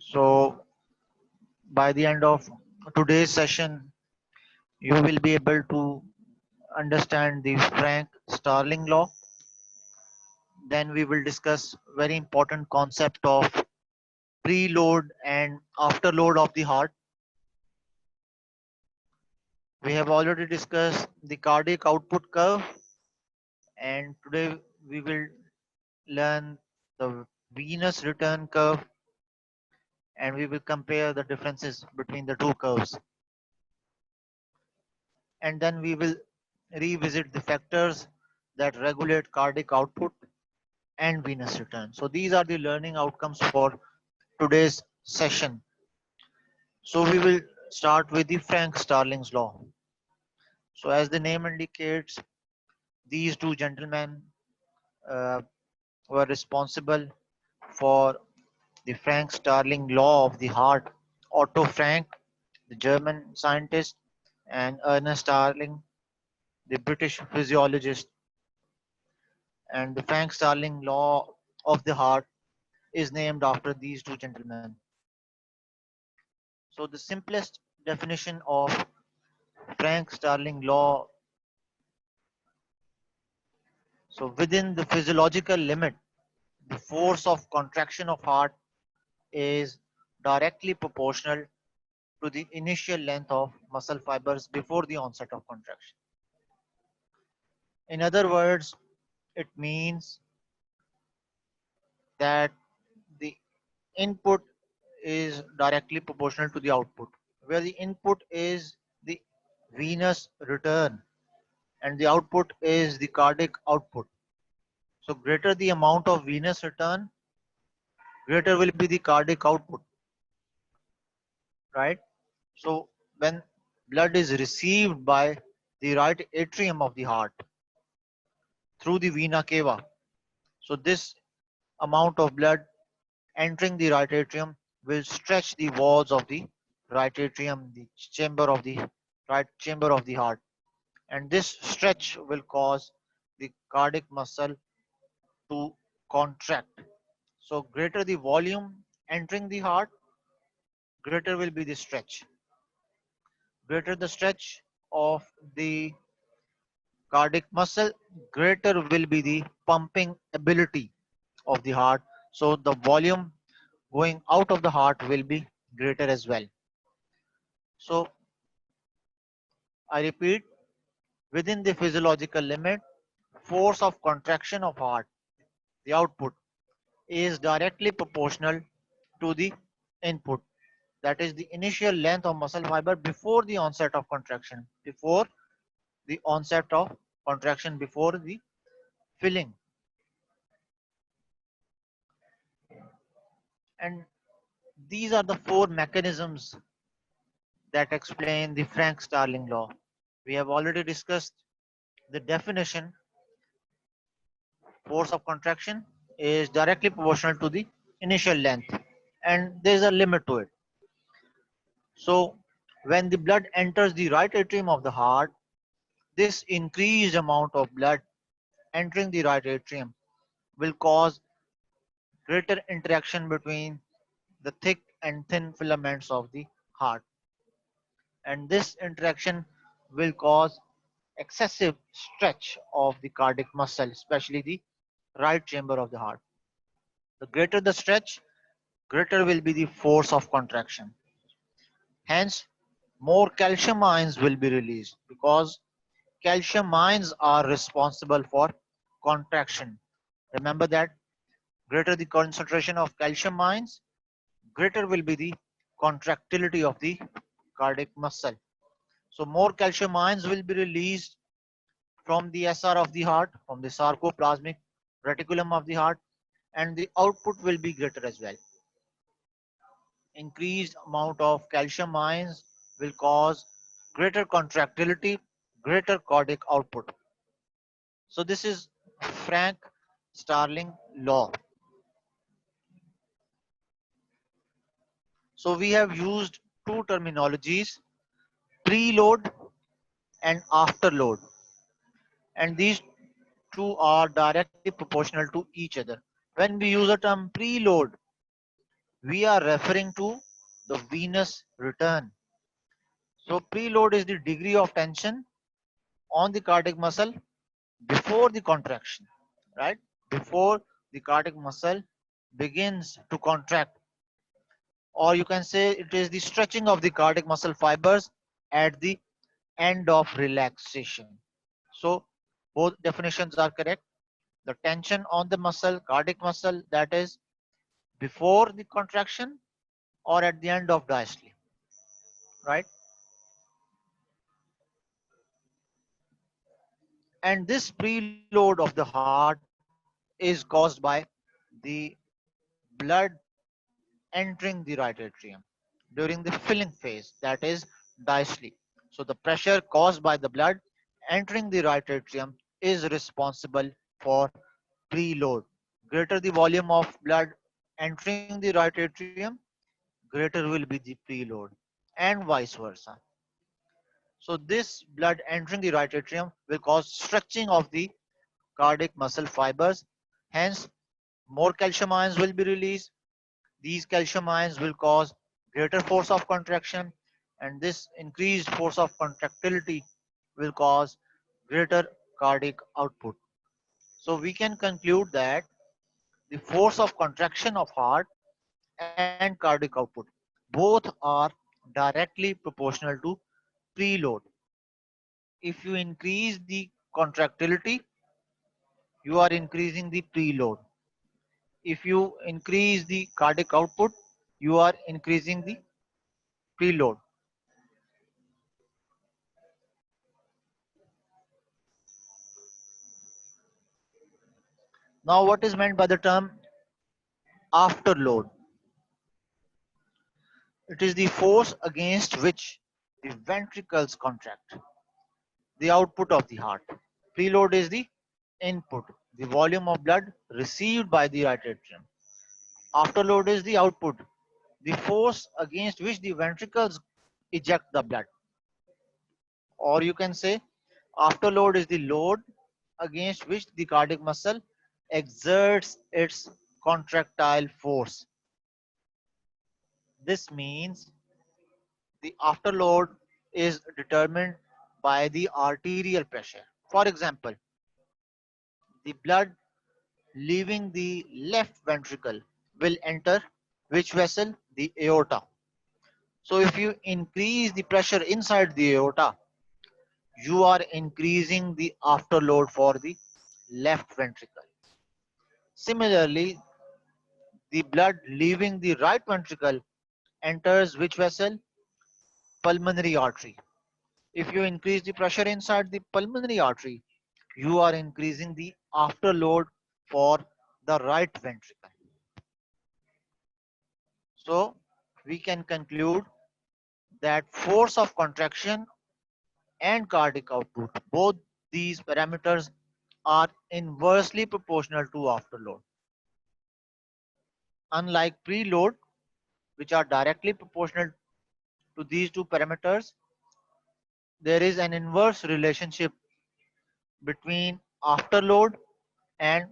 So by the end of today's session, you will be able to understand the Frank-Starling law. Then we will discuss very important concept of preload and afterload of the heart. We have already discussed the cardiac output curve, and today we will learn the venous return curve, and we will compare the differences between the two curves. And then we will revisit the factors that regulate cardiac output and venous return. So these are the learning outcomes for today's session. So we will start with the Frank-Starling's law. So as the name indicates, these two gentlemen uh, were responsible for the Frank-Starling law of the heart. Otto Frank, the German scientist, and Ernest Starling, the British physiologist. And the Frank-Starling law of the heart is named after these two gentlemen. So the simplest definition of Frank-Starling law, so within the physiological limit, the force of contraction of heart is directly proportional to the initial length of muscle fibers before the onset of contraction. In other words, it means that the input is directly proportional to the output, where the input is the venous return and the output is the cardiac output. So greater the amount of venous return, greater will be the cardiac output, right? So when blood is received by the right atrium of the heart through the vena cava, so this amount of blood entering the right atrium will stretch the walls of the right atrium, the chamber of the right chamber of the heart, and this stretch will cause the cardiac muscle to contract. So greater the volume entering the heart, greater will be the stretch. Greater the stretch of the cardiac muscle, greater will be the pumping ability of the heart. So the volume going out of the heart will be greater as well. So I repeat, within the physiological limit, force of contraction of heart, the output, is directly proportional to the input. That is the initial length of muscle fiber before the onset of contraction, before the onset of contraction, before the filling. And these are the four mechanisms that explain the Frank-Starling law. We have already discussed the definition. Force of contraction is directly proportional to the initial length, and there is a limit to it. So when the blood enters the right atrium of the heart, this increased amount of blood entering the right atrium will cause greater interaction between the thick and thin filaments of the heart, and this interaction will cause excessive stretch of the cardiac muscle, especially the right chamber of the heart. The greater the stretch, greater will be the force of contraction. Hence, more calcium ions will be released because calcium ions are responsible for contraction. Remember that greater the concentration of calcium ions, greater will be the contractility of the cardiac muscle. So more calcium ions will be released from the SR of the heart, from the sarcoplasmic reticulum of the heart, and the output will be greater as well. Increased amount of calcium ions will cause greater contractility, greater cardiac output. So this is Frank-Starling law. So we have used two terminologies, preload and afterload, and these two are directly proportional to each other. When we use the term preload, we are referring to the venous return. So preload is the degree of tension on the cardiac muscle before the contraction, right? Before the cardiac muscle begins to contract, or you can say it is the stretching of the cardiac muscle fibers at the end of relaxation. So both definitions are correct. The tension on the muscle, cardiac muscle, that is before the contraction or at the end of diastole, right? And this preload of the heart is caused by the blood entering the right atrium during the filling phase, that is diastole. So the pressure caused by the blood entering the right atrium is responsible for preload. Greater the volume of blood entering the right atrium, greater will be the preload, and vice versa. So this blood entering the right atrium will cause stretching of the cardiac muscle fibers. Hence, more calcium ions will be released. These calcium ions will cause greater force of contraction, and this increased force of contractility will cause greater cardiac output. So we can conclude that the force of contraction of heart and cardiac output both are directly proportional to preload. If you increase the contractility, you are increasing the preload. If you increase the cardiac output, you are increasing the preload. Now, what is meant by the term afterload? It is the force against which the ventricles contract, the output of the heart. Preload is the input, the volume of blood received by the right atrium. Afterload is the output, the force against which the ventricles eject the blood. Or you can say afterload is the load against which the cardiac muscle exerts its contractile force. This means the afterload is determined by the arterial pressure. For example, the blood leaving the left ventricle will enter which vessel? The aorta. So if you increase the pressure inside the aorta, you are increasing the afterload for the left ventricle. Similarly, the blood leaving the right ventricle enters which vessel? Pulmonary artery. If you increase the pressure inside the pulmonary artery, you are increasing the afterload for the right ventricle. So we can conclude that force of contraction and cardiac output, both these parameters are inversely proportional to afterload. Unlike preload, which are directly proportional to these two parameters, there is an inverse relationship between afterload and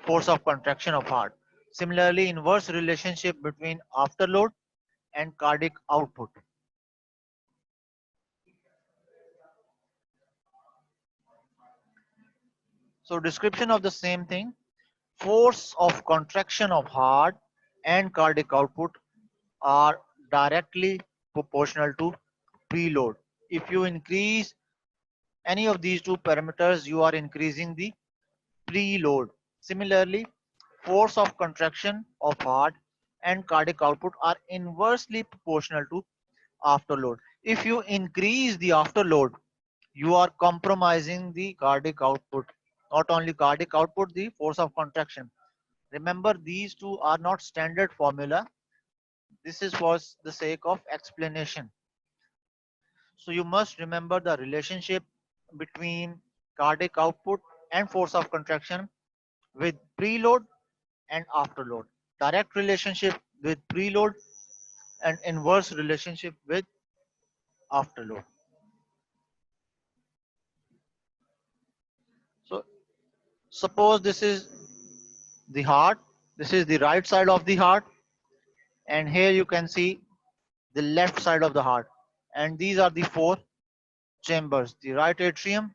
force of contraction of heart. Similarly, inverse relationship between afterload and cardiac output. So description of the same thing, force of contraction of heart and cardiac output are directly proportional to preload. If you increase any of these two parameters, you are increasing the preload. Similarly, force of contraction of heart and cardiac output are inversely proportional to afterload. If you increase the afterload, you are compromising the cardiac output. Not only cardiac output, the force of contraction. Remember, these two are not standard formula. This is for the sake of explanation. So you must remember the relationship between cardiac output and force of contraction with preload and afterload. Direct relationship with preload and inverse relationship with afterload. So suppose this is the heart, this is the right side of the heart, And here you can see the left side of the heart. And these are the four chambers: the right atrium,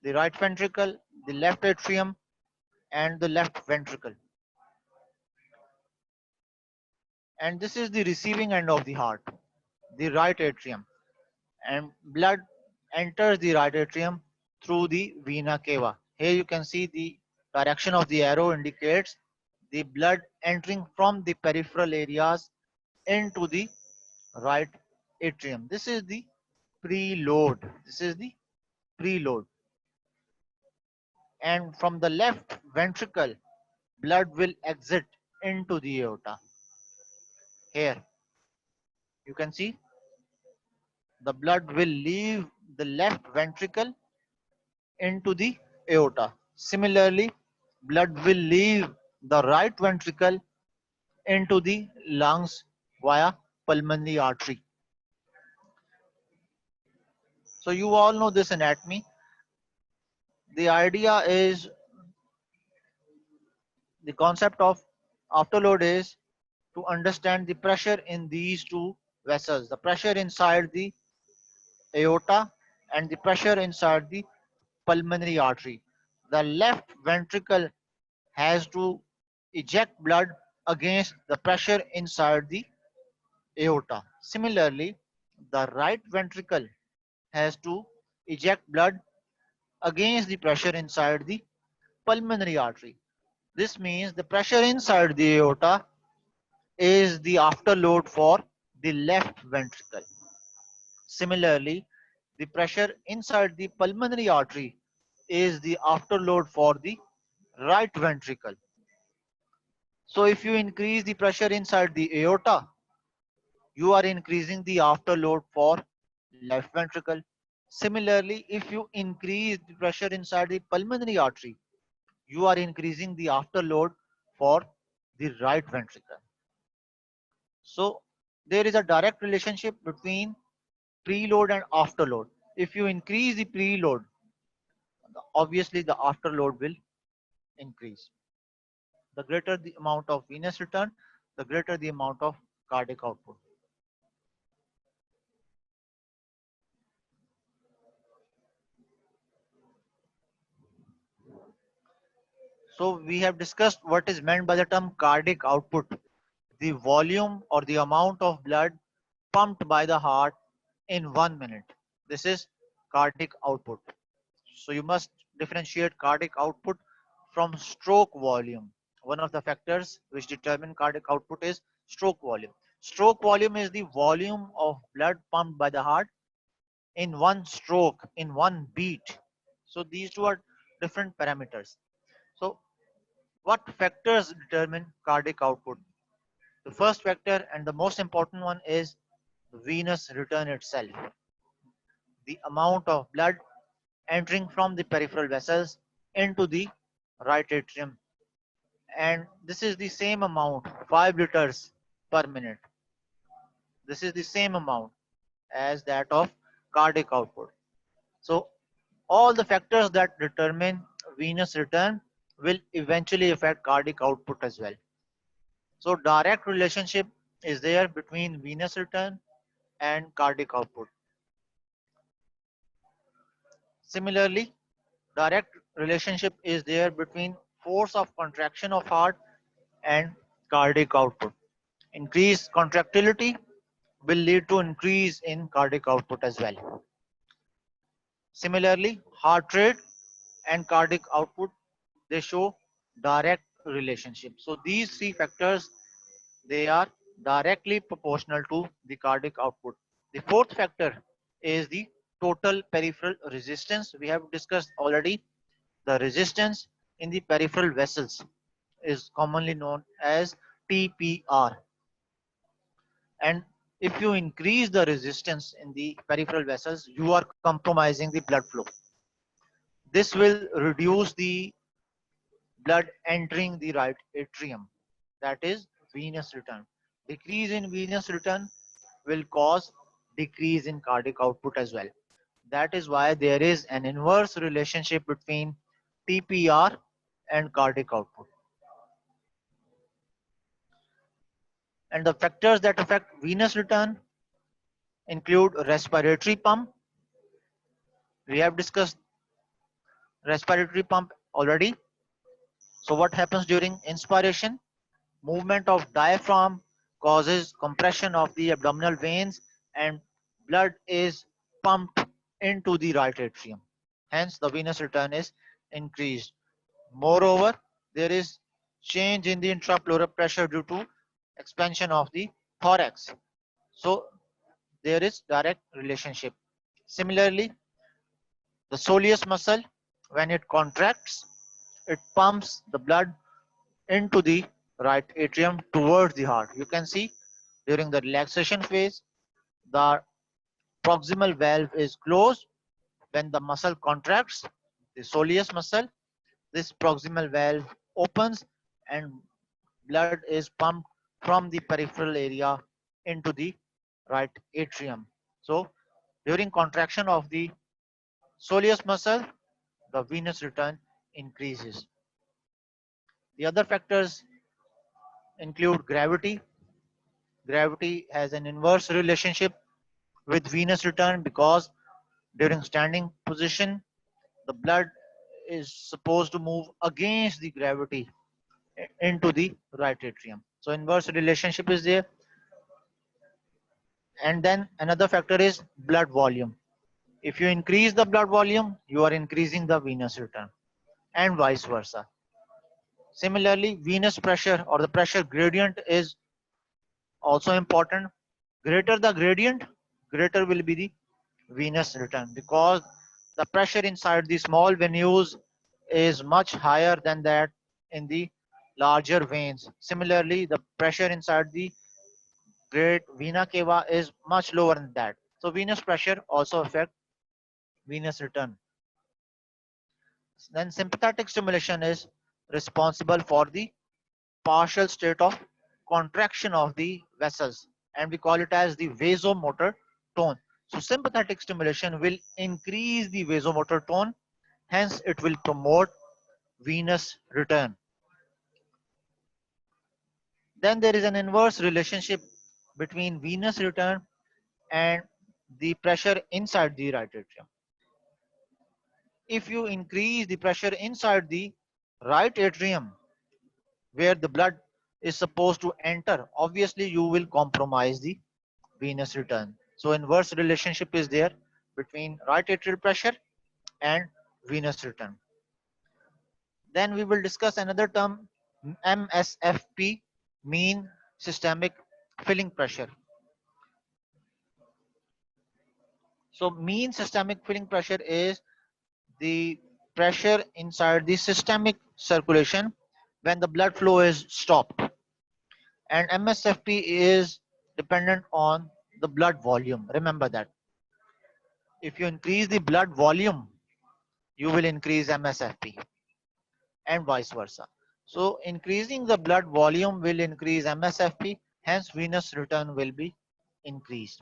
the right ventricle, the left atrium, and the left ventricle. And this is the receiving end of the heart, the right atrium. And blood enters the right atrium through the vena cava. Here you can see the direction of the arrow indicates the blood entering from the peripheral areas into the right atrium. This is the preload. This is the preload. And from the left ventricle, blood will exit into the aorta. Here you can see the blood will leave the left ventricle into the aorta. Similarly, blood will leave the right ventricle into the lungs via pulmonary artery. So you all know this anatomy. The idea is, the concept of afterload is to understand the pressure in these two vessels, the pressure inside the aorta and the pressure inside the pulmonary artery. The left ventricle has to eject blood against the pressure inside the aorta. Similarly, the right ventricle has to eject blood against the pressure inside the pulmonary artery. This means the pressure inside the aorta is the afterload for the left ventricle. Similarly, the pressure inside the pulmonary artery is the afterload for the right ventricle. So if you increase the pressure inside the aorta, you are increasing the afterload for left ventricle. Similarly, if you increase the pressure inside the pulmonary artery, you are increasing the afterload for the right ventricle. So there is a direct relationship between preload and afterload. If you increase the preload, obviously the afterload will increase. The greater the amount of venous return, the greater the amount of cardiac output. So we have discussed what is meant by the term cardiac output, the volume or the amount of blood pumped by the heart in 1 minute. This is cardiac output. So you must differentiate cardiac output from stroke volume. One of the factors which determine cardiac output is stroke volume. Stroke volume is the volume of blood pumped by the heart in one stroke, in one beat. So these two are different parameters. So what factors determine cardiac output? The first factor and the most important one is the venous return itself. The amount of blood entering from the peripheral vessels into the right atrium. And this is the same amount, 5 liters per minute. This is the same amount as that of cardiac output. So all the factors that determine venous return will eventually affect cardiac output as well. So direct relationship is there between venous return and cardiac output. Similarly, direct relationship is there between force of contraction of heart and cardiac output. Increased contractility will lead to increase in cardiac output as well. Similarly, heart rate and cardiac output, they show direct relationship. So these three factors, they are directly proportional to the cardiac output. The fourth factor is the total peripheral resistance. We have discussed already the resistance in the peripheral vessels is commonly known as TPR. And if you increase the resistance in the peripheral vessels, you are compromising the blood flow. This will reduce the blood entering the right atrium, that is venous return. Decrease in venous return will cause decrease in cardiac output as well. That is why there is an inverse relationship between TPR and cardiac output. And the factors that affect venous return include respiratory pump. We have discussed respiratory pump already. So what happens during inspiration? Movement of diaphragm causes compression of the abdominal veins and blood is pumped into the right atrium. Hence, the venous return is increased. Moreover, there is change in the intrapleural pressure due to expansion of the thorax. So, there is direct relationship. Similarly, the soleus muscle, when it contracts, it pumps the blood into the right atrium towards the heart. You can see during the relaxation phase, the proximal valve is closed. When the muscle contracts, the soleus muscle, this proximal valve opens and blood is pumped from the peripheral area into the right atrium. So during contraction of the soleus muscle, the venous return increases. The other factors include gravity. Gravity has an inverse relationship with venous return because during standing position, the blood is supposed to move against the gravity into the right atrium. So inverse relationship is there. And then another factor is blood volume. If you increase the blood volume, you are increasing the venous return and vice versa. Similarly, venous pressure or the pressure gradient is also important. Greater the gradient, greater will be the venous return because the pressure inside the small venules is much higher than that in the larger veins. Similarly, the pressure inside the great vena cava is much lower than that. So venous pressure also affect venous return. Then sympathetic stimulation is responsible for the partial state of contraction of the vessels and we call it as the vasomotor tone. So sympathetic stimulation will increase the vasomotor tone, hence it will promote venous return. Then there is an inverse relationship between venous return and the pressure inside the right atrium. If you increase the pressure inside the right atrium where the blood is supposed to enter, obviously you will compromise the venous return. So inverse relationship is there between right atrial pressure and venous return. Then we will discuss another term, MSFP, mean systemic filling pressure. So mean systemic filling pressure is the pressure inside the systemic circulation when the blood flow is stopped. And MSFP is dependent on the blood volume. Remember that. If you increase the blood volume, you will increase MSFP and vice versa. So increasing the blood volume will increase MSFP, hence venous return will be increased.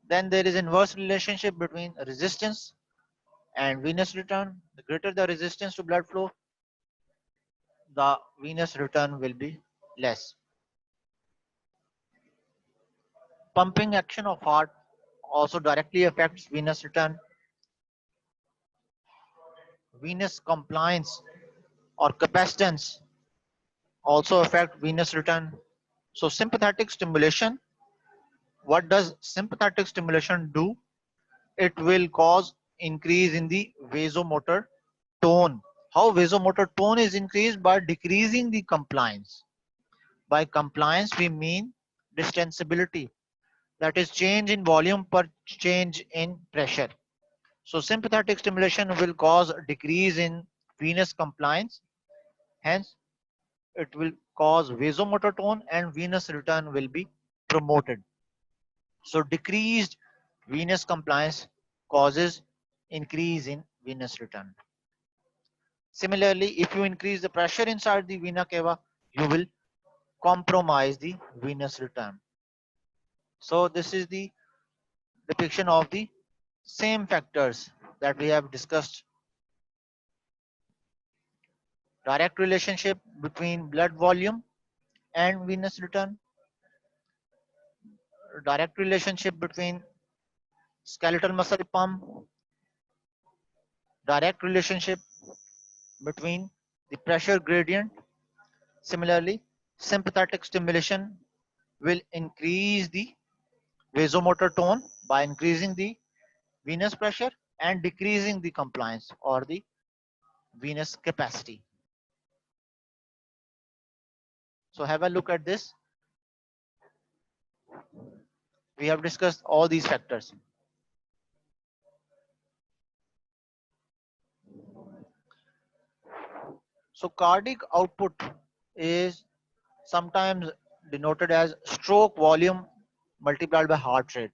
Then there is inverse relationship between resistance and venous return. The greater the resistance to blood flow, the venous return will be less. Pumping action of heart also directly affects venous return. Venous compliance or capacitance also affect venous return. So sympathetic stimulation, what does sympathetic stimulation do? It will cause increase in the vasomotor tone. How vasomotor tone is increased? By decreasing the compliance. By compliance we mean distensibility, that is change in volume per change in pressure. So sympathetic stimulation will cause a decrease in venous compliance, hence it will cause vasomotor tone and venous return will be promoted. So decreased venous compliance causes increase in venous return. Similarly, if you increase the pressure inside the vena cava, you will compromise the venous return. So this is the depiction of the same factors that we have discussed direct relationship between blood volume and venous return, direct relationship between skeletal muscle pump, direct relationship between the pressure gradient. Similarly, sympathetic stimulation will increase the vasomotor tone by increasing the venous pressure and decreasing the compliance or the venous capacity. So have a look at this. We have discussed all these factors. So cardiac output is sometimes denoted as stroke volume multiplied by heart rate.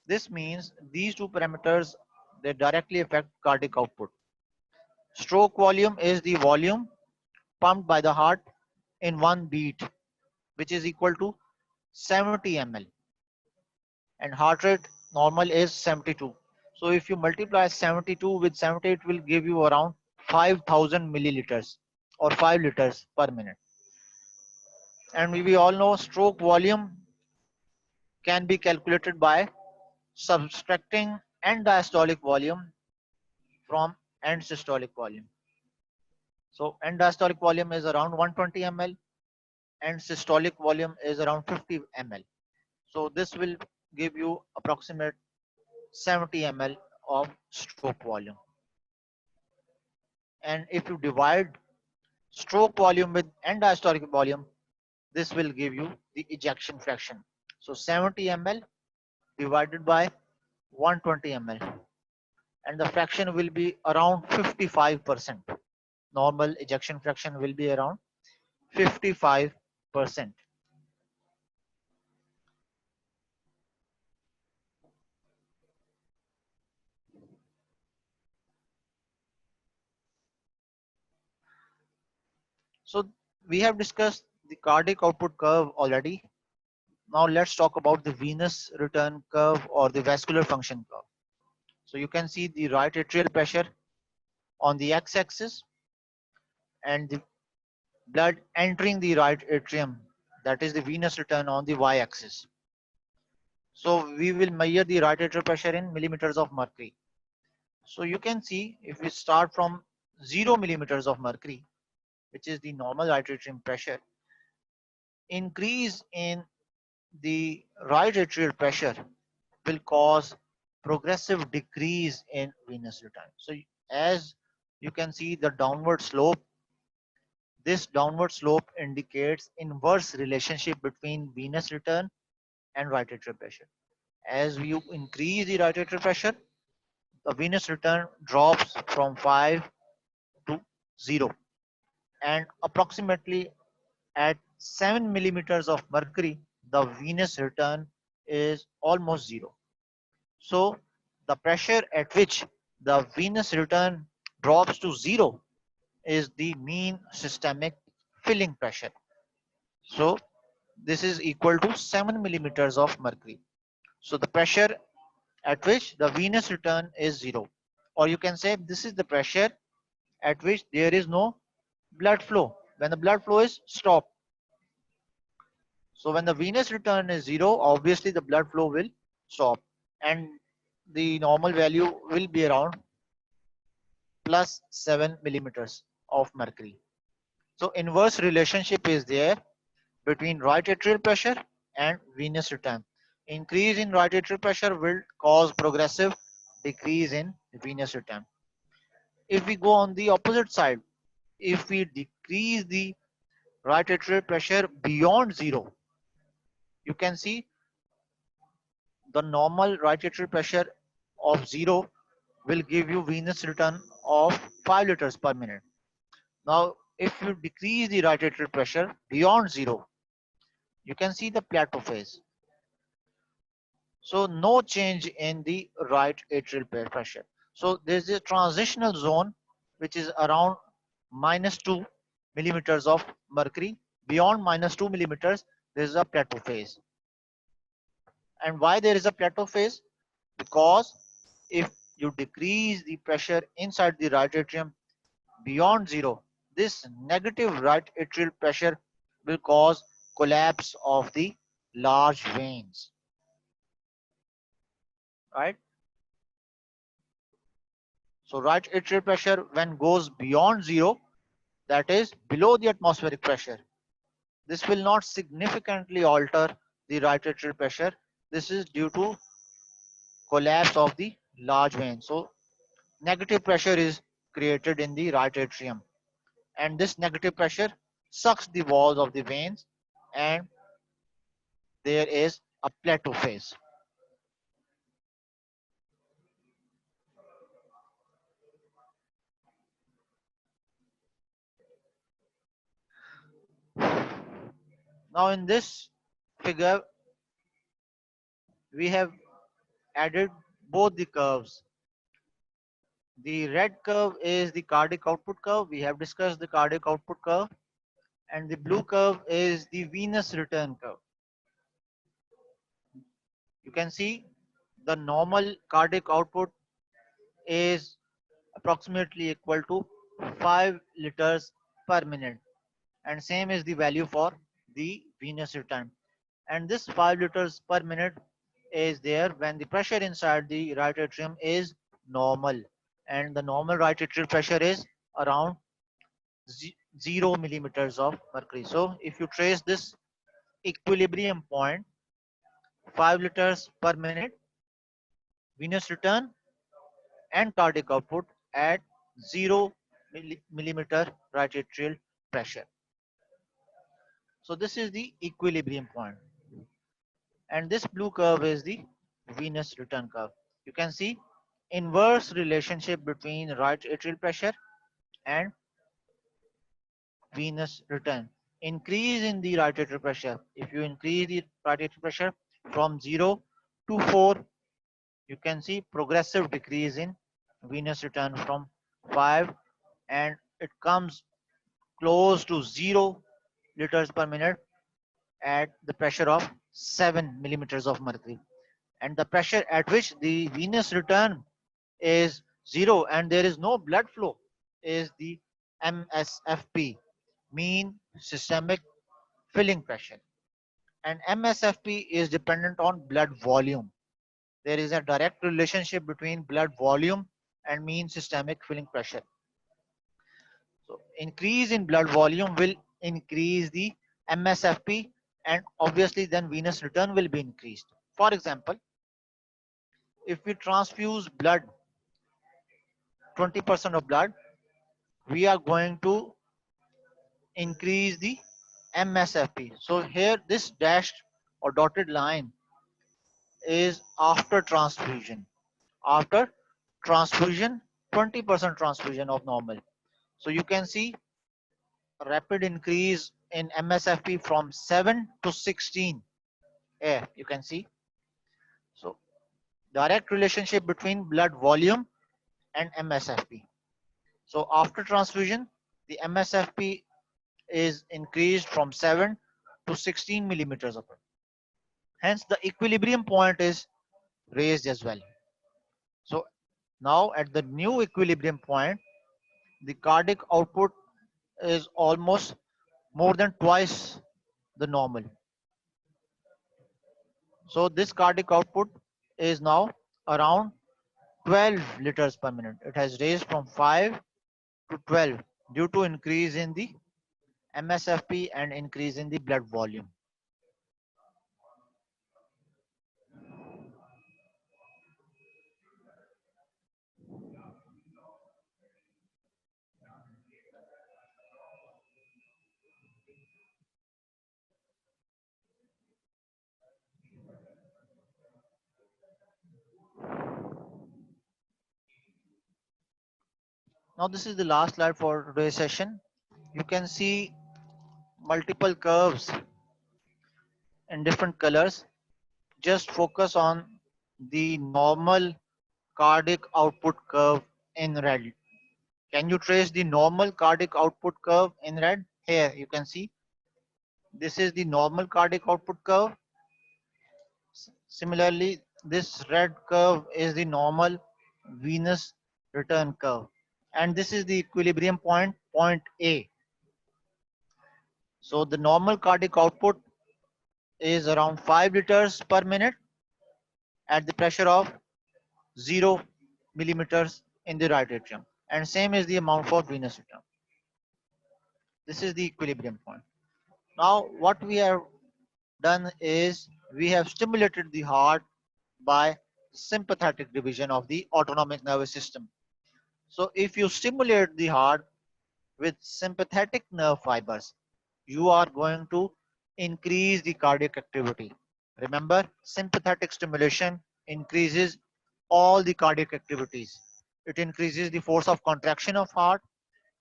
This means these two parameters, they directly affect cardiac output. Stroke volume is the volume pumped by the heart in one beat, which is equal to 70 ml, and heart rate normal is 72. So if you multiply 72 with 70, it will give you around 5000 milliliters or 5 liters per minute. And we all know stroke volume can be calculated by subtracting end diastolic volume from end systolic volume. So end diastolic volume is around 120 ml and systolic volume is around 50 ml. So this will give you approximate 70 ml of stroke volume. And if you divide stroke volume with end diastolic volume, this will give you the ejection fraction. So 70 ml divided by 120 ml, and the fraction will be around 55%. Normal ejection fraction will be around 55%. So we have discussed the cardiac output curve already. Now let's talk about the venous return curve or the vascular function curve. So you can see the right atrial pressure on the x-axis and the blood entering the right atrium, that is the venous return, on the y-axis. So we will measure the right atrial pressure in millimeters of mercury. So you can see if we start from 0 millimeters of mercury, which is the normal right atrium pressure, increase in the right atrial pressure will cause progressive decrease in venous return. So as you can see the downward slope, this downward slope indicates inverse relationship between venous return and right atrial pressure. As you increase the right atrial pressure, the venous return drops from 5 to 0, and approximately at 7 millimeters of mercury, the venous return is almost 0. So the pressure at which the venous return drops to 0 is the mean systemic filling pressure. So this is equal to 7 millimeters of mercury. So the pressure at which the venous return is 0, or you can say this is the pressure at which there is no blood flow, when the blood flow is stopped. So when the venous return is 0, obviously the blood flow will stop, and the normal value will be around plus 7 millimeters of mercury. So inverse relationship is there between right atrial pressure and venous return. Increase in right atrial pressure will cause progressive decrease in venous return. If we go on the opposite side, if we decrease the right atrial pressure beyond 0, you can see the normal right atrial pressure of 0 will give you venous return of 5 liters per minute. Now, if you decrease the right atrial pressure beyond 0, you can see the plateau phase. So no change in the right atrial pressure. So there's a transitional zone which is around -2 millimeters of mercury. Beyond -2 millimeters, there is a plateau phase. And why there is a plateau phase? Because if you decrease the pressure inside the right atrium beyond 0, this negative right atrial pressure will cause collapse of the large veins, right? So right atrial pressure when goes beyond zero, that is below the atmospheric pressure, this will not significantly alter the right atrial pressure. This is due to collapse of the large vein. So negative pressure is created in the right atrium, and this negative pressure sucks the walls of the veins, and there is a plateau phase. Now in this figure, we have added both the curves. The red curve is the cardiac output curve. We have discussed the cardiac output curve, and the blue curve is the venous return curve. You can see the normal cardiac output is approximately equal to 5 liters per minute, and same is the value for the venous return. And this 5 liters per minute is there when the pressure inside the right atrium is normal, and the normal right atrial pressure is around 0 millimeters of mercury. So if you trace this equilibrium point, 5 liters per minute venous return and cardiac output at 0 millimeter right atrial pressure. So this is the equilibrium point, and this blue curve is the venous return curve. You can see inverse relationship between right atrial pressure and venous return. Increase in the right atrial pressure. If you increase the right atrial pressure from 0 to 4, you can see progressive decrease in venous return from 5, and it comes close to 0 liters per minute at the pressure of 7 millimeters of mercury. And the pressure at which the venous return is 0 and there is no blood flow is the MSFP, mean systemic filling pressure. And MSFP is dependent on blood volume. There is a direct relationship between blood volume and mean systemic filling pressure. So increase in blood volume will increase the MSFP, and obviously then venous return will be increased. For example, if we transfuse blood, 20% of blood, we are going to increase the MSFP. So here this dashed or dotted line is after transfusion. After transfusion, 20% transfusion of normal. So you can see a rapid increase in MSFP from 7 to 16. Yeah, you can see. So direct relationship between blood volume and MSFP. So after transfusion, the MSFP is increased from 7 to 16 millimeters of mercury. Hence, the equilibrium point is raised as well. So now at the new equilibrium point, the cardiac output is almost more than twice the normal. So this cardiac output is now around 12 liters per minute. It has raised from 5 to 12 due to increase in the MSFP and increase in the blood volume. Now this is the last slide for today's session. You can see multiple curves in different colors. Just focus on the normal cardiac output curve in red. Can you trace the normal cardiac output curve in red? Here you can see this is the normal cardiac output curve. Similarly, this red curve is the normal venous return curve, and this is the equilibrium point point A. So the normal cardiac output is around 5 liters per minute at the pressure of 0 millimeters in the right atrium, and same is the amount for venous atrium. This is the equilibrium point. Now what we have done is we have stimulated the heart by sympathetic division of the autonomic nervous system. So if you stimulate the heart with sympathetic nerve fibers, you are going to increase the cardiac activity. Remember, sympathetic stimulation increases all the cardiac activities. It increases the force of contraction of heart.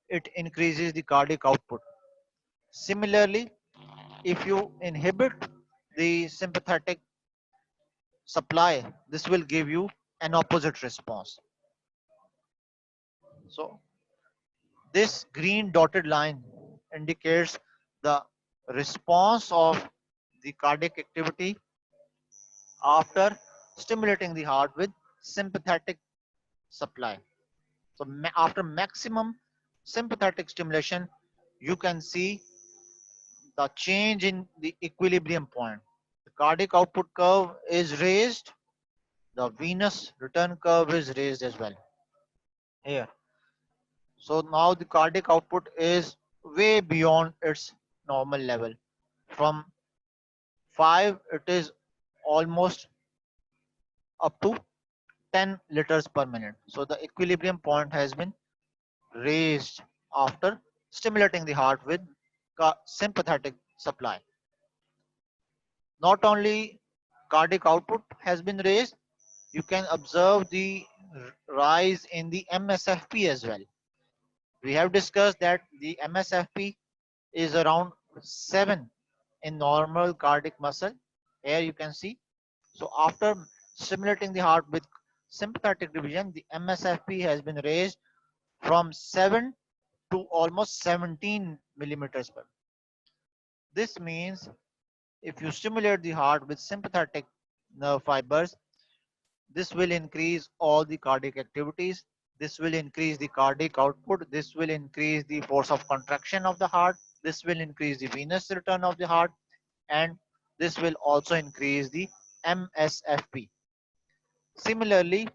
It increases the cardiac output. Similarly, if you inhibit the sympathetic supply, this will give you an opposite response. So this green dotted line indicates the response of the cardiac activity after stimulating the heart with sympathetic supply. So after maximum sympathetic stimulation, you can see the change in the equilibrium point. The cardiac output curve is raised, the venous return curve is raised as well here. So now the cardiac output is way beyond its normal level. From 5, it is almost up to 10 liters per minute. So the equilibrium point has been raised after stimulating the heart with sympathetic supply. Not only cardiac output has been raised, you can observe the rise in the MSFP as well. We have discussed that the MSFP is around 7 in normal cardiac muscle. Here you can see. So after stimulating the heart with sympathetic division, the MSFP has been raised from 7 to almost 17 millimeters per. This means if you stimulate the heart with sympathetic nerve fibers, this will increase all the cardiac activities. This will increase the cardiac output. This will increase the force of contraction of the heart. This will increase the venous return of the heart, and this will also increase the MSFP. Similarly,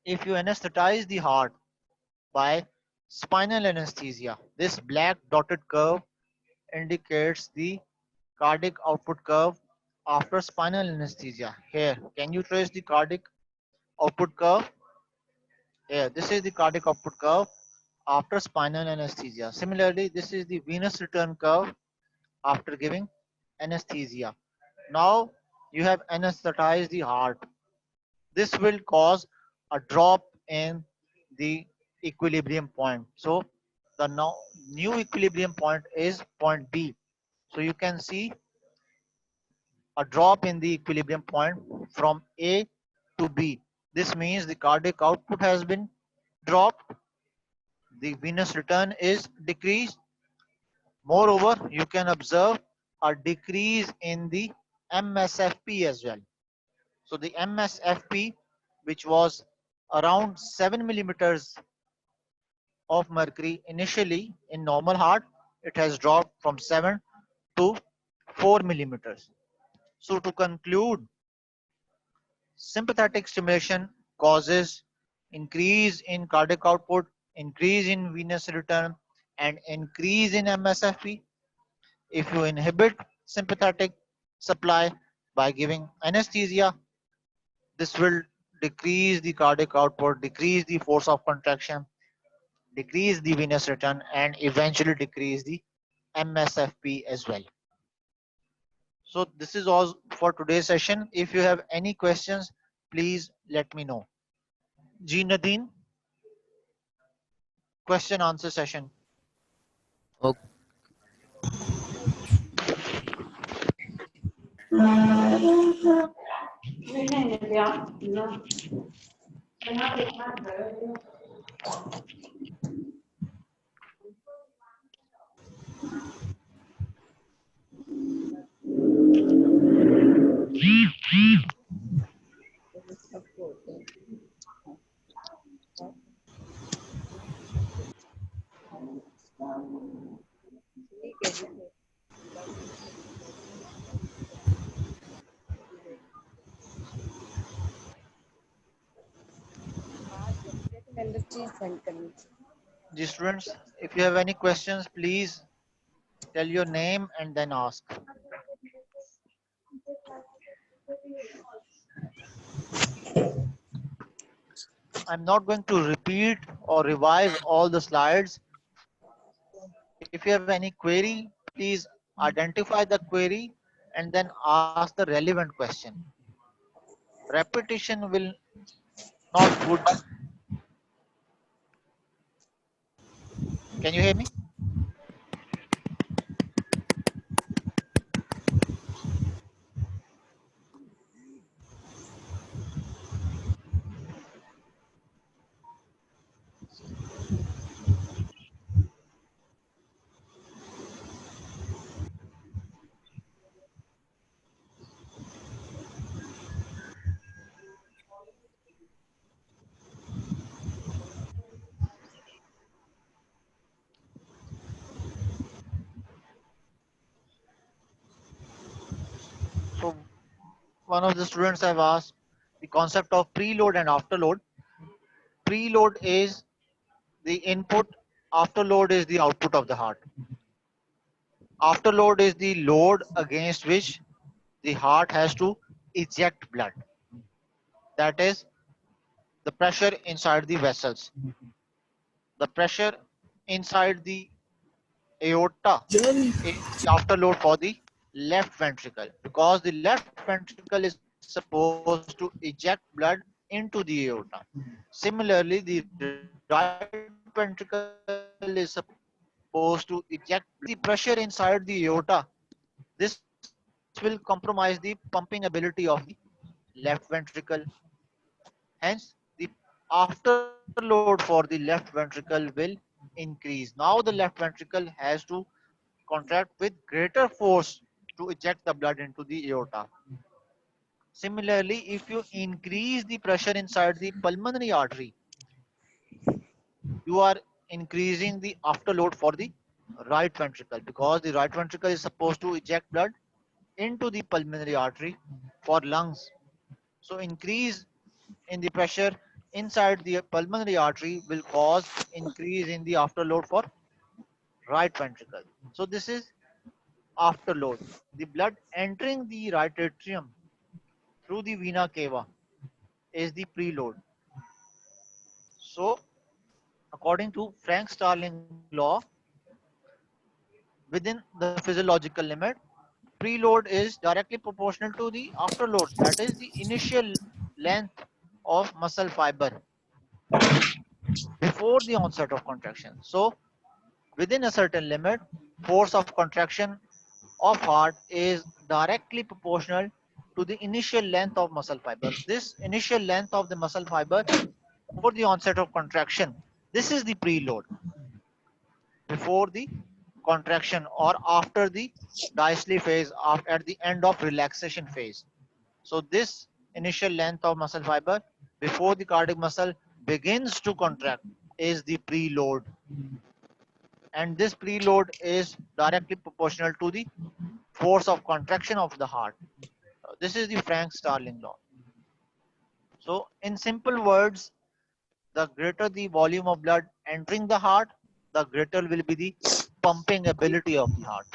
if you anesthetize the heart by spinal anesthesia, this black dotted curve indicates the cardiac output curve after spinal anesthesia. Here, can you trace the cardiac output curve? Here, this is the cardiac output curve after spinal anesthesia. Similarly, this is the venous return curve after giving anesthesia. Now you have anesthetized the heart. This will cause a drop in the equilibrium point. So the new equilibrium point is point B. So you can see a drop in the equilibrium point from A to B. This means the cardiac output has been dropped, the venous return is decreased. Moreover, you can observe a decrease in the MSFP as well. So the MSFP, which was around 7 millimeters of mercury initially in normal heart, it has dropped from 7 to 4 millimeters. So to conclude, sympathetic stimulation causes increase in cardiac output, increase in venous return, and increase in MSFP. If you inhibit sympathetic supply by giving anesthesia, this will decrease the cardiac output, decrease the force of contraction, decrease the venous return, and eventually decrease the MSFP as well. So this is all for today's session. If you have any questions, please let me know. Ji Nadine, question answer session. Okay. ठीक है जी। Membership send करनी चाहिए। The students, if you have any questions, please tell your name and then ask. I'm not going to repeat or revise all the slides. If you have any query, please identify the query and then ask the relevant question. Repetition will not good. Can you hear me? So one of the students have asked the concept of preload and afterload. Preload is the input, afterload is the output of the heart. Afterload is the load against which the heart has to eject blood. That is the pressure inside the vessels. The pressure inside the aorta is the afterload for the left ventricle, because the left ventricle is supposed to eject blood into the aorta. Similarly, the right ventricle is supposed to eject blood. If you increase the pressure inside the aorta, this will compromise the pumping ability of the left ventricle. Hence, the afterload for the left ventricle will increase. Now the left ventricle has to contract with greater force to eject the blood into the aorta. Similarly, if you increase the pressure inside the pulmonary artery, you are increasing the afterload for the right ventricle, because the right ventricle is supposed to eject blood into the pulmonary artery for lungs. So increase in the pressure inside the pulmonary artery will cause increase in the afterload for right ventricle. So this is afterload. The blood entering the right atrium through the vena cava is the preload. So according to Frank Starling law, within the physiological limit, preload is directly proportional to the afterload, that is the initial length of muscle fiber before the onset of contraction. So within a certain limit, force of contraction of heart is directly proportional to the initial length of muscle fiber. This initial length of the muscle fiber before the onset of contraction, this is the preload. Before the contraction or after the diastole phase, at the end of relaxation phase. So this initial length of muscle fiber before the cardiac muscle begins to contract is the preload, and this preload is directly proportional to the force of contraction of the heart. This is the Frank Starling law. So in simple words, the greater the volume of blood entering the heart, the greater will be the pumping ability of the heart.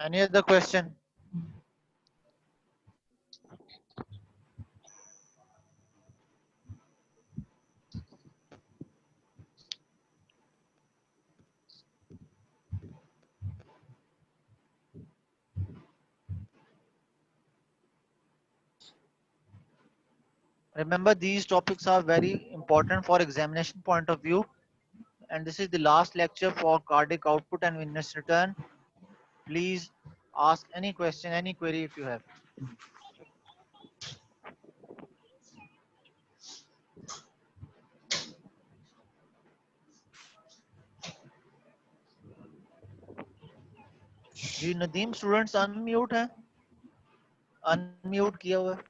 Any other question? Remember, these topics are very important for examination point of view. And this is the last lecture for cardiac output and venous return. Please ask any question, any query if you have. जी Nadeem students unmute है, unmute किया हुआ है.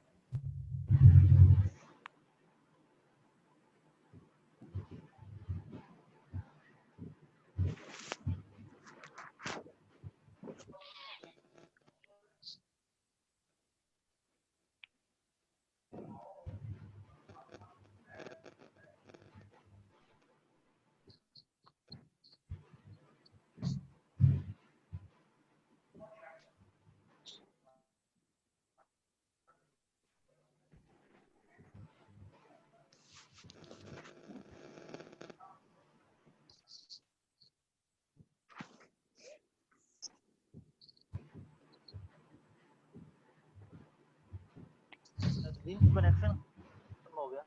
Connection खत्म हो गया.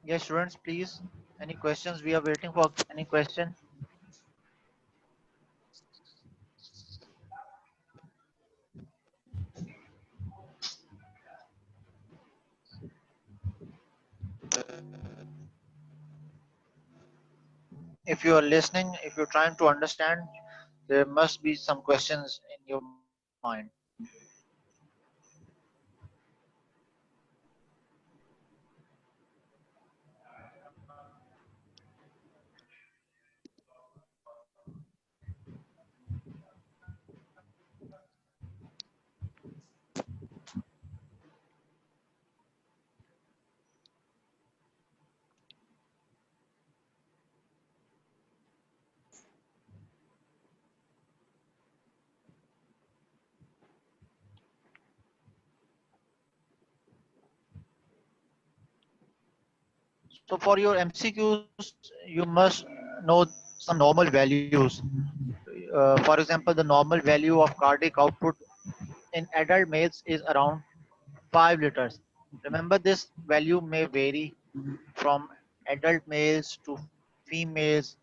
Yes, students, please. Any questions? We are waiting for any question. If you are listening, if you're trying to understand, there must be some questions in your mind. So for your MCQs, you must know some normal values. For example, the normal value of cardiac output in adult males is around 5 liters. Remember, this value may vary from adult males to females.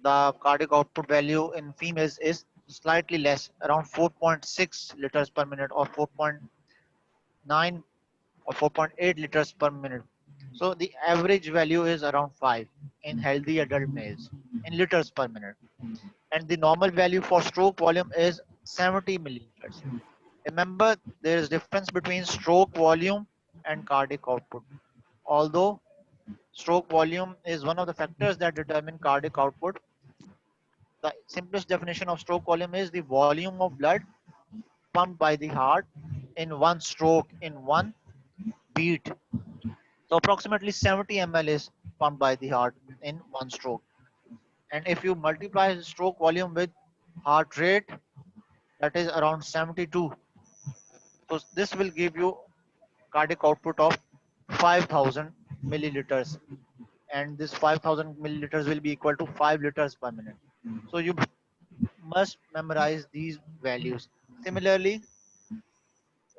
The cardiac output value in females is slightly less, around 4.6 liters per minute or 4.9 or 4.8 liters per minute. So the average value is around 5 in healthy adult males in liters per minute. And the normal value for stroke volume is 70 milliliters. Remember, there is difference between stroke volume and cardiac output. Although stroke volume is one of the factors that determine cardiac output, the simplest definition of stroke volume is the volume of blood pumped by the heart in one stroke, in one beat. So approximately 70 ml is pumped by the heart in one stroke. And if you multiply the stroke volume with heart rate, that is around 72. So this will give you cardiac output of 5000 milliliters. And this 5000 milliliters will be equal to 5 liters per minute. So you must memorize these values. Similarly,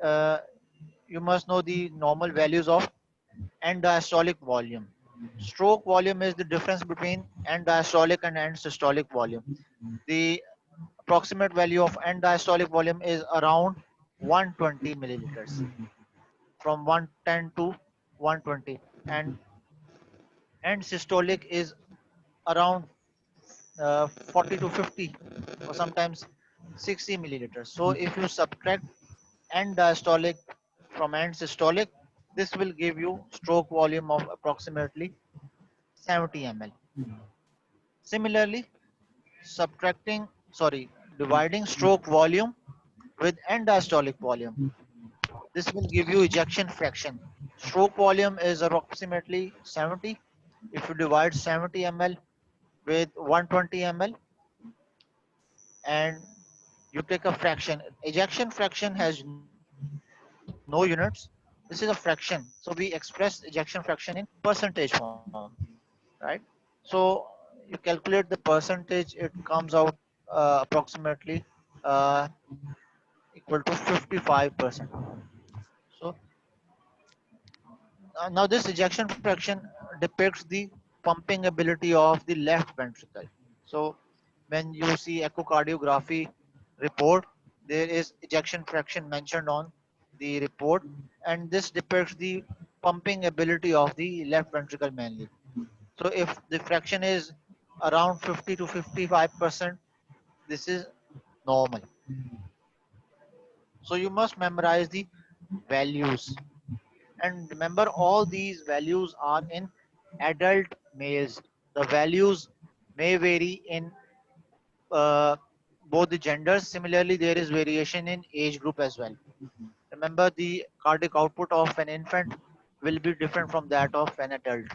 uh, you must know the normal values of end diastolic volume. Stroke volume is the difference between end diastolic and end systolic volume. The approximate value of end diastolic volume is around 120 milliliters, from 110 to 120, and end systolic is around 40 to 50 or sometimes 60 milliliters. So if you subtract end diastolic from end systolic, this will give you stroke volume of approximately 70 ml. Similarly, subtracting, sorry, dividing stroke volume with end diastolic volume, this will give you ejection fraction. Stroke volume is approximately 70. If you divide 70 ml with 120 ml and you take a fraction, ejection fraction has no units. This is a fraction. So we express ejection fraction in percentage form, right? So you calculate the percentage, it comes out approximately uh, equal to 55%. So now this ejection fraction depicts the pumping ability of the left ventricle. So when you see echocardiography report, there is ejection fraction mentioned on the report, and this depicts the pumping ability of the left ventricle mainly. So if the fraction is around 50 to 55%, this is normal. So you must memorize the values, and remember all these values are in adult males. The values may vary in uh, both the genders. Similarly, there is variation in age group as well. Remember, the cardiac output of an infant will be different from that of an adult.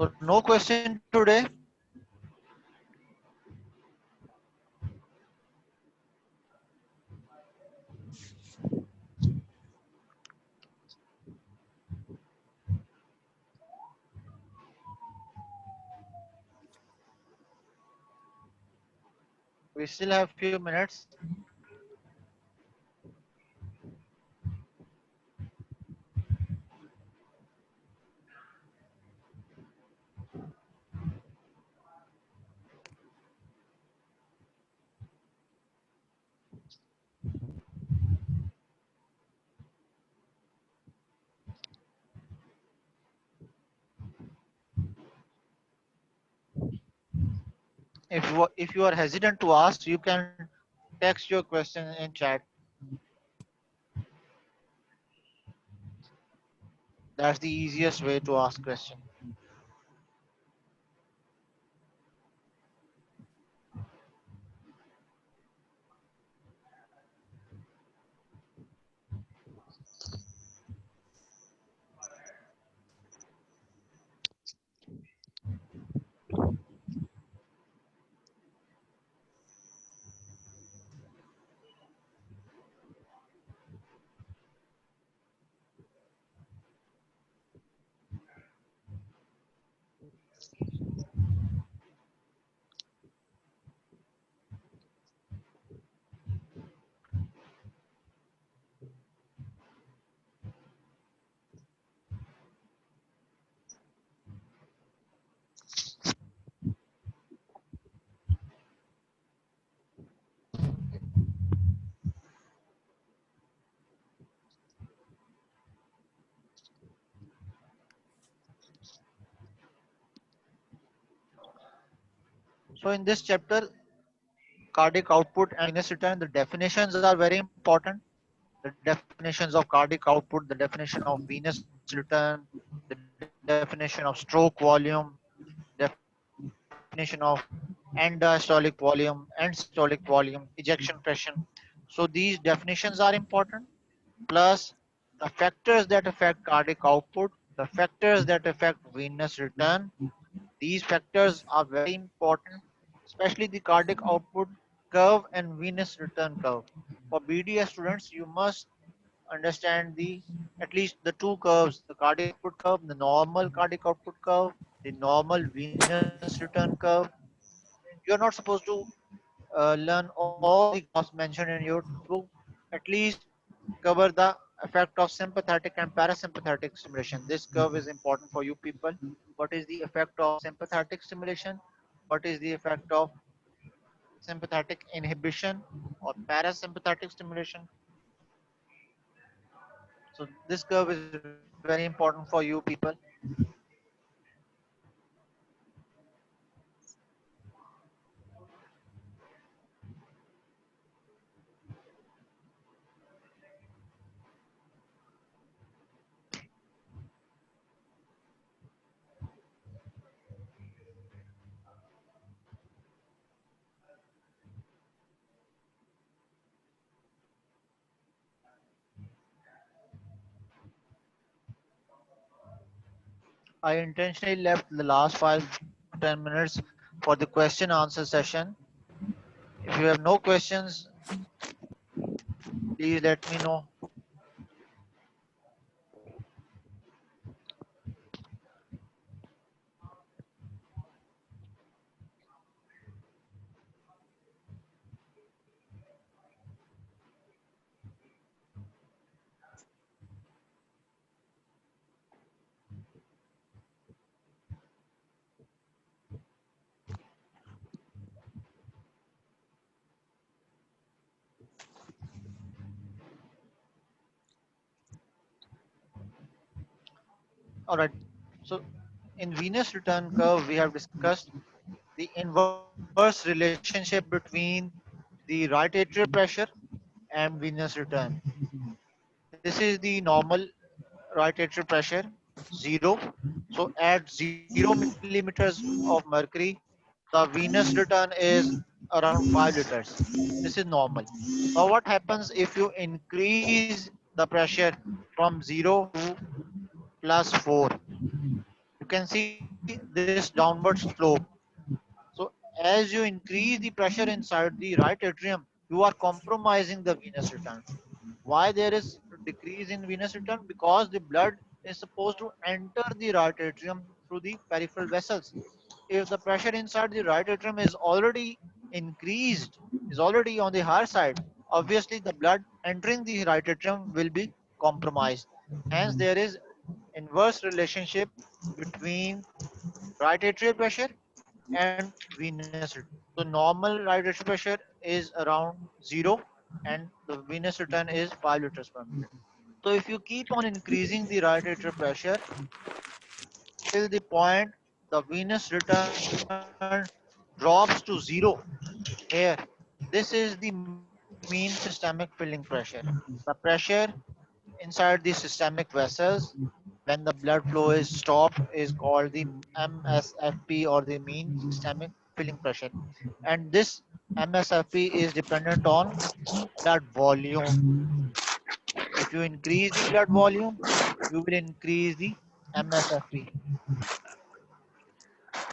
So, no question today. We still have few minutes. If you are hesitant to ask, you can text your question in chat. That's the easiest way to ask question. So in this chapter, cardiac output and venous return, the definitions are very important. The definitions of cardiac output, the definition of venous return, the definition of stroke volume, definition of end-diastolic volume, end-systolic volume, ejection fraction. So these definitions are important. Plus, the factors that affect cardiac output, the factors that affect venous return, these factors are very important, especially the cardiac output curve and venous return curve. For BDS students, you must understand the at least the two curves, the cardiac output curve, the normal cardiac output curve, the normal venous return curve. You're not supposed to learn all the graphs mentioned in your textbook. At least cover the effect of sympathetic and parasympathetic stimulation. This curve is important for you people. What is the effect of sympathetic stimulation? What is the effect of sympathetic inhibition or parasympathetic stimulation? So this curve is very important for you people. I intentionally left the last 5 to 10 minutes for the question answer session. If you have no questions, please let me know. All right. So in venous return curve, we have discussed the inverse relationship between the right atrial pressure and venous return. This is the normal right atrial pressure, 0. So at 0 millimeters of mercury, the venous return is around 5 liters. This is normal. Now what happens if you increase the pressure from 0 to plus 4? You can see this downward slope. So as you increase the pressure inside the right atrium, you are compromising the venous return. Why there is decrease in venous return? Because the blood is supposed to enter the right atrium through the peripheral vessels. If the pressure inside the right atrium is already increased, is already on the higher side, obviously the blood entering the right atrium will be compromised. Hence there is inverse relationship between right atrial pressure and venous return. So normal right atrial pressure is around 0 and the venous return is 5 liters per minute. So if you keep on increasing the right atrial pressure till the point the venous return drops to 0 here, this is the mean systemic filling pressure. The pressure inside the systemic vessels when the blood flow is stopped is called the MSFP or the mean systemic filling pressure. And this MSFP is dependent on blood volume. If you increase the blood volume, you will increase the MSFP.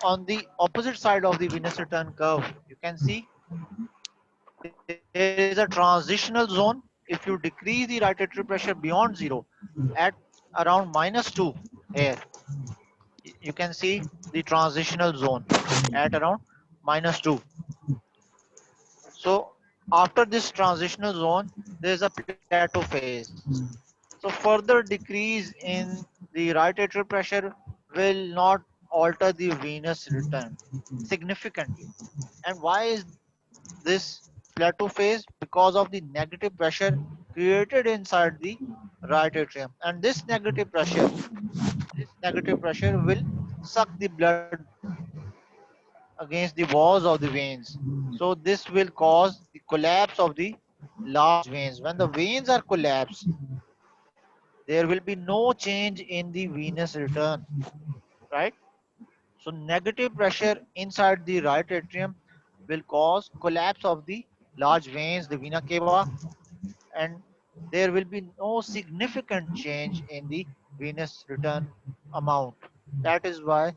On the opposite side of the venous return curve, you can see there is a transitional zone. If you decrease the right atrial pressure beyond 0 at around -2 here, you can see the transitional zone at around -2. So after this transitional zone, there is a plateau phase. So further decrease in the right atrial pressure will not alter the venous return significantly. And why is this plateau phase? Because of the negative pressure created inside the right atrium. And this negative pressure will suck the blood against the walls of the veins. So this will cause the collapse of the large veins. When the veins are collapsed, there will be no change in the venous return, right? So negative pressure inside the right atrium will cause collapse of the large veins, the vena cava, and there will be no significant change in the venous return amount. That is why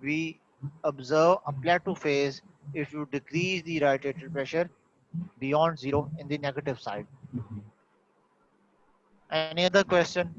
we observe a plateau phase if you decrease the right atrial pressure beyond 0 in the negative side. Any other question?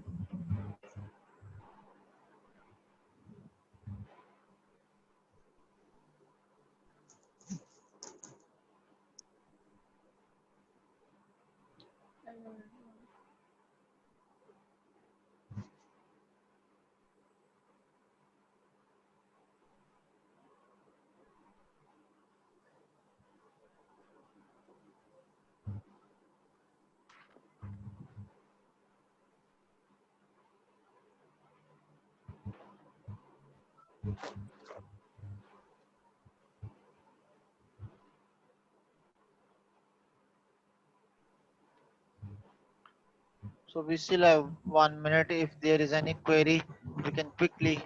So we still have 1 minute. If there is any query, we can quickly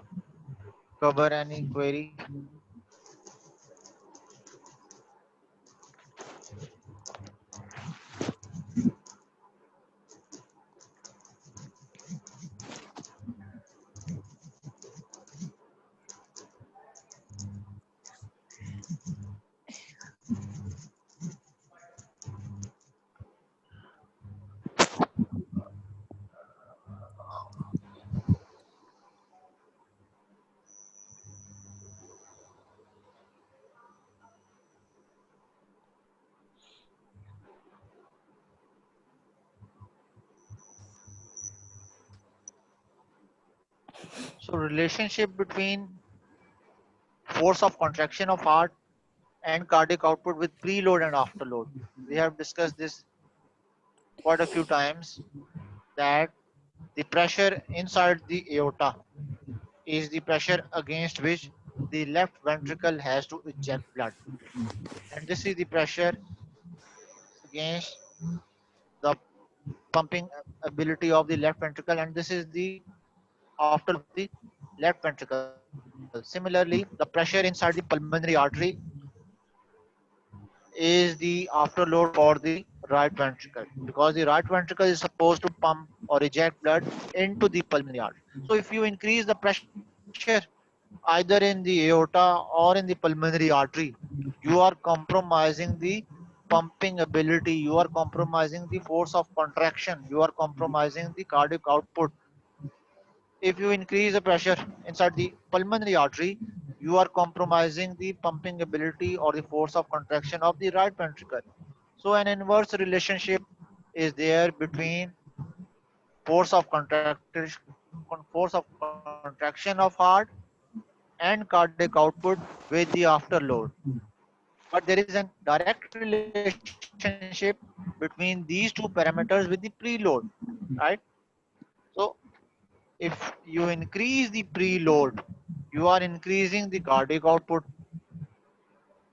cover any query. So relationship between force of contraction of heart and cardiac output with preload and afterload. We have discussed this quite a few times that the pressure inside the aorta is the pressure against which the left ventricle has to eject blood. And this is the pressure against the pumping ability of the left ventricle, and this is the afterload of the left ventricle. Similarly, the pressure inside the pulmonary artery is the afterload for the right ventricle, because the right ventricle is supposed to pump or eject blood into the pulmonary artery. So if you increase the pressure either in the aorta or in the pulmonary artery, you are compromising the pumping ability, you are compromising the force of contraction, you are compromising the cardiac output. If you increase the pressure inside the pulmonary artery, you are compromising the pumping ability or the force of contraction of the right ventricle. So an inverse relationship is there between force of contraction of heart and cardiac output with the afterload. But there is a direct relationship between these two parameters with the preload, right? So if you increase the preload, you are increasing the cardiac output.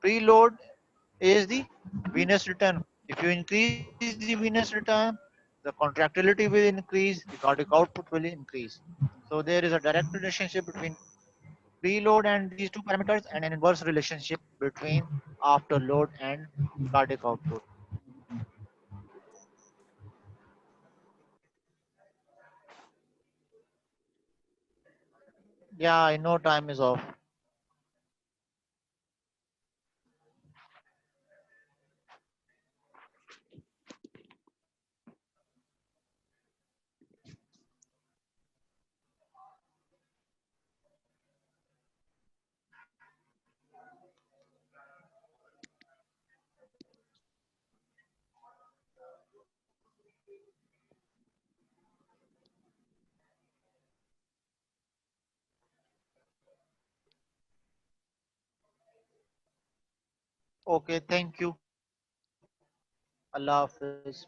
Preload is the venous return. If you increase the venous return, the contractility will increase, the cardiac output will increase. So there is a direct relationship between preload and these two parameters, and an inverse relationship between afterload and cardiac output. Yeah, I know time is off. Okay, thank you. Allah Hafiz.